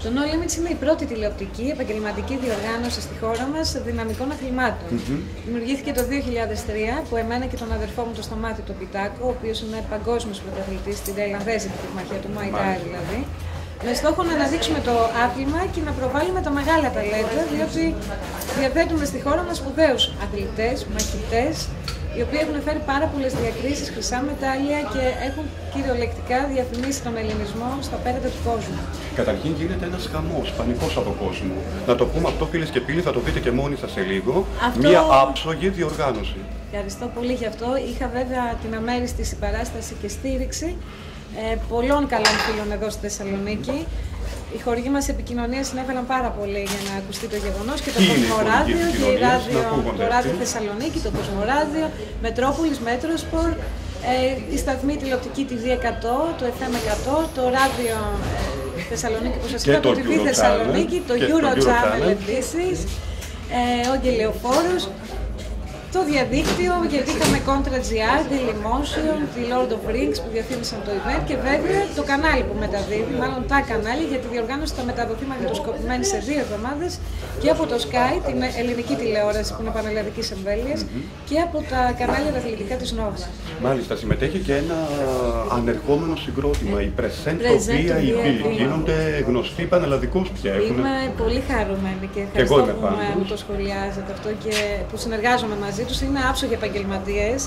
Το No Limits είναι η πρώτη τηλεοπτική επαγγελματική διοργάνωση στη χώρα μας δυναμικών αθλημάτων. Δημιουργήθηκε το 2003 που εμένα και τον αδερφό μου το Σταμάτη τον Πιτάκο, ο οποίος είναι παγκόσμιος πρωταθλητής στην Ταϊλανδέζικη πυγμαχία του Muay Thai δηλαδή. Με στόχο να αναδείξουμε το άθλημα και να προβάλλουμε τα μεγάλα ταλέντα, διότι διαθέτουμε στη χώρα μας σπουδαίους αθλητές, μαχητές, οι οποίοι έχουν φέρει πάρα πολλές διακρίσεις, χρυσά μετάλλια και έχουν κυριολεκτικά διαφημίσει τον ελληνισμό στα πέρατα του κόσμου. Καταρχήν γίνεται ένας χαμός, πανικός από κόσμο. Να το πούμε αυτό, φίλες και φίλοι, θα το δείτε και μόνοι σας σε λίγο. Μία άψογη διοργάνωση. Ευχαριστώ πολύ γι' αυτό. Είχα βέβαια την αμέριστη συμπαράσταση και στήριξη πολλών καλών φίλων εδώ στη Θεσσαλονίκη. Οι χορηγοί μας επικοινωνίας συνέβαλαν πάρα πολύ για να ακουστεί το γεγονός και το Κοσμοράδιο και το Ράδιο Θεσσαλονίκη, το Κοσμοράδιο, Μετρόπολης, Μέτροσπορ, η σταθμή τηλεοπτική TV 100, το FM 100, το Ράδιο Θεσσαλονίκη που σας είπα, το TV Θεσσαλονίκη, το Euro Channel επίσης, ο Γελεοφόρος. Το διαδίκτυο, γιατί είχαμε Contra.gr, τη Limotion, τη Lord of Rings που διαφήμισαν το event και βέβαια το κανάλι που μεταδίδει, μάλλον τα κανάλια, γιατί η διοργάνωση θα μεταδοθεί μαγνητοσκοπημένη σε 2 εβδομάδες και από το Sky, την ελληνική τηλεόραση που είναι πανελλαδικής εμβέλειας, και από τα κανάλια τα αθλητικά της Nova. Μάλιστα, συμμετέχει και ένα ανερχόμενο συγκρότημα, η Present to VIP. Γίνονται γνωστοί πανελλαδικώς πια. Είμαι πολύ χαρούμενη και ευχαριστώ που μου το σχολιάζετε αυτό και που συνεργάζομαι μαζί τους. Είναι άψογοι επαγγελματίες.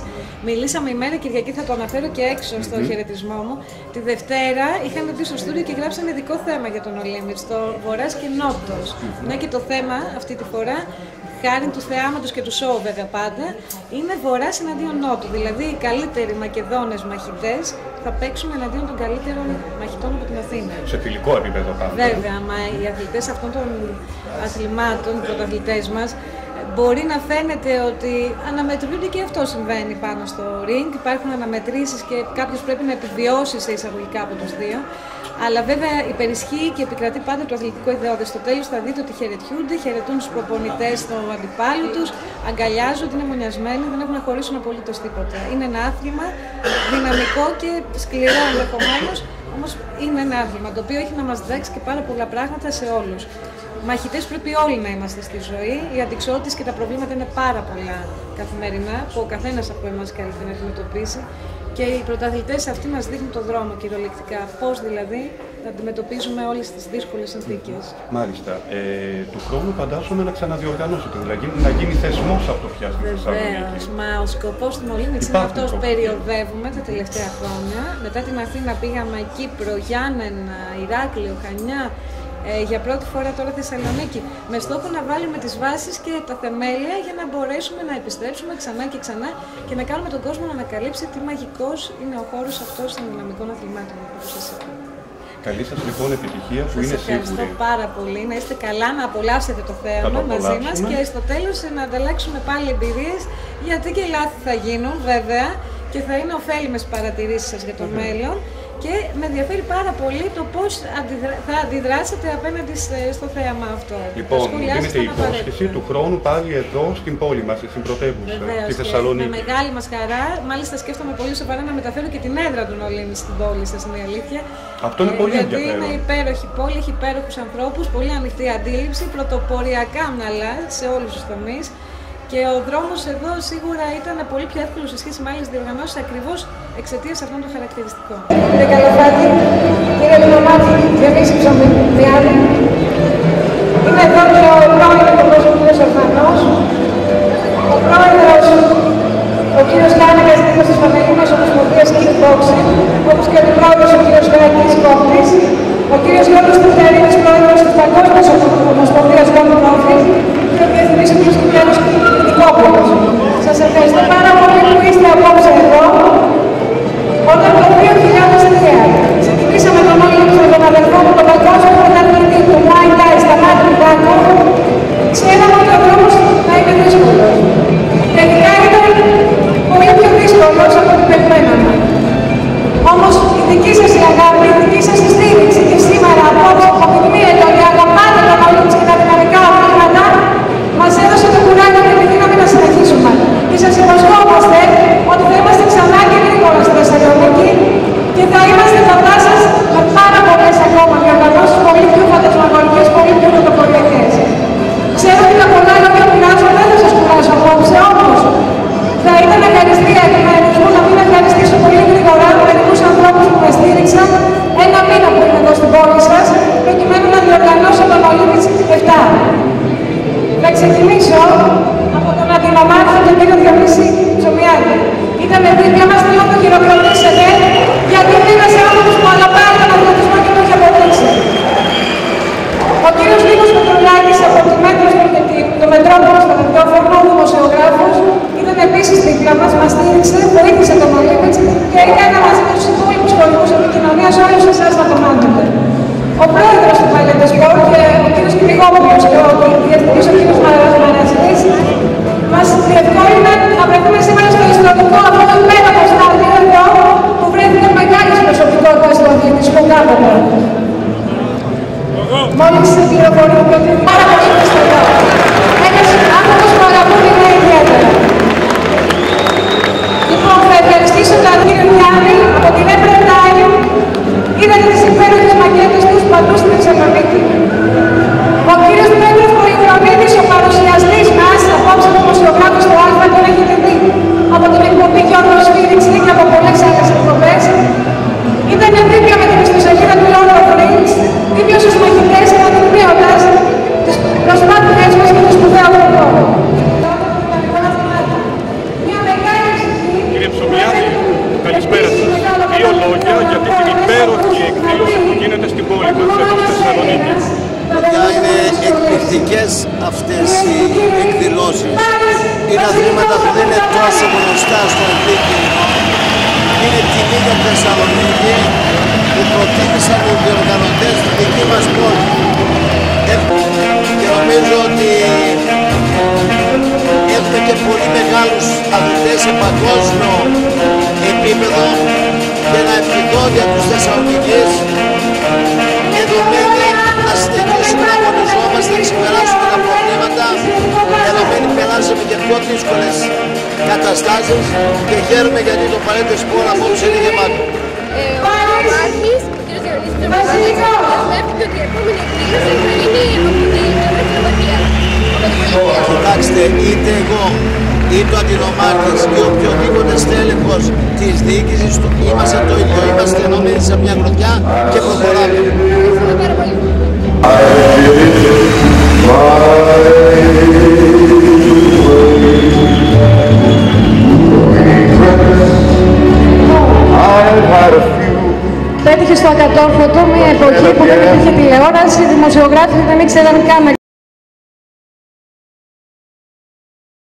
Μιλήσαμε η μέρα Κυριακή, θα το αναφέρω και έξω στο χαιρετισμό μου. Τη Δευτέρα είχαν μπει στο στούντιο και γράψαν ειδικό θέμα για τον No Limits, το Βορράς και Νότος. Ναι, και το θέμα αυτή τη φορά, χάρη του θεάματος και του σοου βέβαια πάντα, είναι Βορράς εναντίον Νότου. Δηλαδή οι καλύτεροι Μακεδόνες μαχητές θα παίξουν εναντίον των καλύτερων μαχητών από την Αθήνα. Σε φιλικό επίπεδο πάντα. Βέβαια, μα οι αθλητές αυτών των αθλημάτων, οι πρωταθλητές μας, μπορεί να φαίνεται ότι αναμετρούνται και αυτό συμβαίνει πάνω στο ring. Υπάρχουν αναμετρήσεις και κάποιος πρέπει να επιβιώσει σε εισαγωγικά από τους δύο. Αλλά βέβαια υπερισχύει και επικρατεί πάντα το αθλητικό ιδεώδες. Στο τέλος θα δείτε ότι χαιρετιούνται, χαιρετούν τους προπονητές του αντιπάλου τους, αγκαλιάζονται, είναι μονιασμένοι, δεν έχουν να χωρίσουν απολύτως τίποτα. Είναι ένα άθλημα δυναμικό και σκληρό ενδεχομένως, όμως είναι ένα άθλημα το οποίο έχει να μας διδάξει και πάρα πολλά πράγματα σε όλους. Μαχητές πρέπει όλοι να είμαστε στη ζωή. Οι αντιξότητες και τα προβλήματα είναι πάρα πολλά καθημερινά που ο καθένας από εμάς καλείται να αντιμετωπίσει. Και οι πρωταθλητές αυτοί μας δείχνουν τον δρόμο κυριολεκτικά. Πώς δηλαδή να αντιμετωπίζουμε όλες τις δύσκολες συνθήκες. Μάλιστα. Του χρόνου φαντάζομαι να ξαναδιοργανώσετε, δηλαδή να γίνει θεσμός αυτό πια στη Θεσσαλονίκη. Βεβαίως. Μα ο σκοπός του No Limits είναι αυτός. Περιοδεύουμε τα τελευταία χρόνια. Μετά την Αθήνα πήγαμε Κύπρο, Γιάννενα, Ηράκλειο, Χανιά. Για πρώτη φορά τώρα Θεσσαλονίκη, με στόχο να βάλουμε τις βάσεις και τα θεμέλια για να μπορέσουμε να επιστρέψουμε ξανά και ξανά και να κάνουμε τον κόσμο να ανακαλύψει τι μαγικός είναι ο χώρος αυτός των δυναμικών αθλημάτων, όπως σας είπα. Καλή σας λοιπόν επιτυχία που είναι σίγουρη. Ευχαριστώ πάρα πολύ. Να είστε καλά, να απολαύσετε το θέαμα μαζί μας και στο τέλος να ανταλλάξουμε πάλι εμπειρίες, γιατί και λάθη θα γίνουν βέβαια και θα είναι ωφέλιμες παρατηρήσεις σας για το μέλλον. Και με ενδιαφέρει πάρα πολύ το πώς θα αντιδράσετε απέναντι στο θέαμα αυτό. Λοιπόν, δίνετε υπόσχεση του χρόνου πάλι εδώ στην πόλη μας, στην πρωτεύουσα, στη Θεσσαλονίκη. Με μεγάλη μας χαρά. Μάλιστα, σκέφτομαι πολύ σοβαρά να μεταφέρω και την έδρα του No Limits στην πόλη σας, είναι η αλήθεια. Αυτό είναι πολύ ενδιαφέρον. Γιατί είναι υπέροχη πόλη, έχει υπέροχους ανθρώπους, πολύ ανοιχτή αντίληψη, πρωτοποριακά μυαλά σε όλους τους τομείς. Και ο δρόμος εδώ σίγουρα ήταν πολύ πιο εύκολος σε σχέση με άλλες διοργανώσεις ακριβώς εξαιτίας αυτών των χαρακτηριστικών. Κύριε Καλοφάτη, κύριε Λινομάτη, Διονύση Ψωμιάδη, είναι εδώ και ο πρώην υπουργός ο κ. Ορφανός, ο πρόεδρος ο κ. Κάνακας δήμος της Πανελλήνιας Ομοσπονδίας Kickboxing, όπως και ο αντιπρόεδρος ο κ. Γράκης Κόντης, ο κ. Γιώργος Τουφτερίδης, πρόεδρος της Παγκόσμιας Ομοσπονδίας Golf Profit και ο Διεθνής Υπουργός Κυπριακός Νικόπουλος. Σας ευχαριστώ πάρα πολύ που είστε απόψε εδώ. Όταν το 2003 ξεκινήσαμε τον No Limits με τον αδερφό μου, τον παγκόσμιο πρωταθλητή του Muay Thai, Σταμάτη Πιτάκο, ξέραμε ότι ο δρόμος θα είναι δύσκολος. Τελικά ήταν πολύ πιο δύσκολος από ό,τι περιμέναμε. Όμως η δική σας η αγάπη, η δική σας η στήριξη και σήμερα απόψε αποδεικνύεται ότι αγαπάτε τον No Limits και τα δυναμικά αθλήματα, μας έδωσε το κουράγιο και τη δύναμη να συνεχίσουμε. Και σας υποσχόμαστε ότι θα είμαστε ξανά και γρήγορα στη Θεσσαλονίκη και θα είμαστε κοντά σας με πάρα πολλές ακόμα διοργανώσεις. διοργανώσεων των Ολύμπης 7. Θα ξεκινήσω από τον αντινομάρχη τον κύριο Διονύση Τσομιάδη. Ήταν δίπλα μας, θέλω να το χειροκροτήσετε, γιατί είναι ένας άνθρωπος που αγαπάει τον αθλητισμό και το έχει αποδείξει. Ο κύριος Νίκος Πετρουλάκης από τη Μέτρος του Μετρόπολης στο ραδιόφωνο, δημοσιογράφος, ήταν επίσης δίπλα μας, μας στήριξε, βοήθησε τον Ολύμπιτς και έκανε μαζί με τους υπόλοιπους χωρικούς επικοινωνίας όλους εσάς να τον μάθετε. Ο πρόεδρος του Παλαιτε Σπορ και ο κύριος Κυριγόπουλος και ο διευθυντής ο κύριος Μαραζής μας διευκόλυναν να βρεθούμε σήμερα στο ιστορικό αυτό το υπέροχο στάδιο εδώ που βρέθηκαν μεγάλες προσωπικότητες του αθλητισμού κάποτε. Μόλις πληροφορήθηκα ότι είναι πάρα πολύ πιστευτό. Ένας άνθρωπος που αγαπούν είναι ιδιαίτερα. Λοιπόν, θα ευχαριστήσω τον κύριο Γιάννη από την Έπρεπε Time. Είδατε τις υπέροχες μακέτες τους παντού στην Θεσσαλονίκη. Ο κύριος Πέτρος Πολυχρονίδης, ο παρουσιαστής μας, απόψε δημοσιογράφος στο Α, τον έχετε δει από την εκπομπή Γιώργο Σφύριξη και από πολλές άλλες εκπομπές. Ήταν δίπλα με την ιστοσελίδα του Lord of Rings, δίπλα στους μαχητές, αναδεικνύοντας τις προσπάθειές μας και το σπουδαίο χρόνο. Κύριε Ψωμιάδη, καλησπέρα σας. Δύο λόγια για αυτή την υπέροχη εκδήλωση που γίνεται στην πόλη μας, εδώ στη Θεσσαλονίκη. Είναι εκπληκτικές αυτές οι εκδηλώσεις. Είναι αθλήματα που δεν είναι τόσο γνωστά στο ευρύ κοινό. Είναι τιμή για τη Θεσσαλονίκη που προτίμησαν οι διοργανωτές στη δική μας πόλη. Και νομίζω ότι έχουμε και πολύ μεγάλους αθλητές σε παγκόσμιο επίπεδο και να ευχηθώ για τους Θεσσαλονικείς ενωμένοι να συνεχίσουμε να αγωνιζόμαστε, να ξεπεράσουμε τα προβλήματα. Ενωμένοι περάσαμε και πιο δύσκολες καταστάσεις και χαίρομαι γιατί το Παλαιτε Σπορ απόψε είναι γεμάτο. Ο Μάρχης, ο κ. Διονύσης Τσομιάδης, δεσμεύτηκε ότι η επόμενη εκδήλωση θα γίνει από την Ευρωκοινοβουλία. Κοιτάξτε, είτε εγώ είτε ο αντινομάρχης ή οποιοδήποτε στέλεχος της διοίκησης του είμαστε το ίδιο. Είμαστε ενωμένοι σε μια γροθιά και προχωράμε. Πέτυχε στο ακατόρθωτο μια εποχή που δεν υπήρχε τηλεόραση, οι δημοσιογράφοι δεν ήξεραν καν να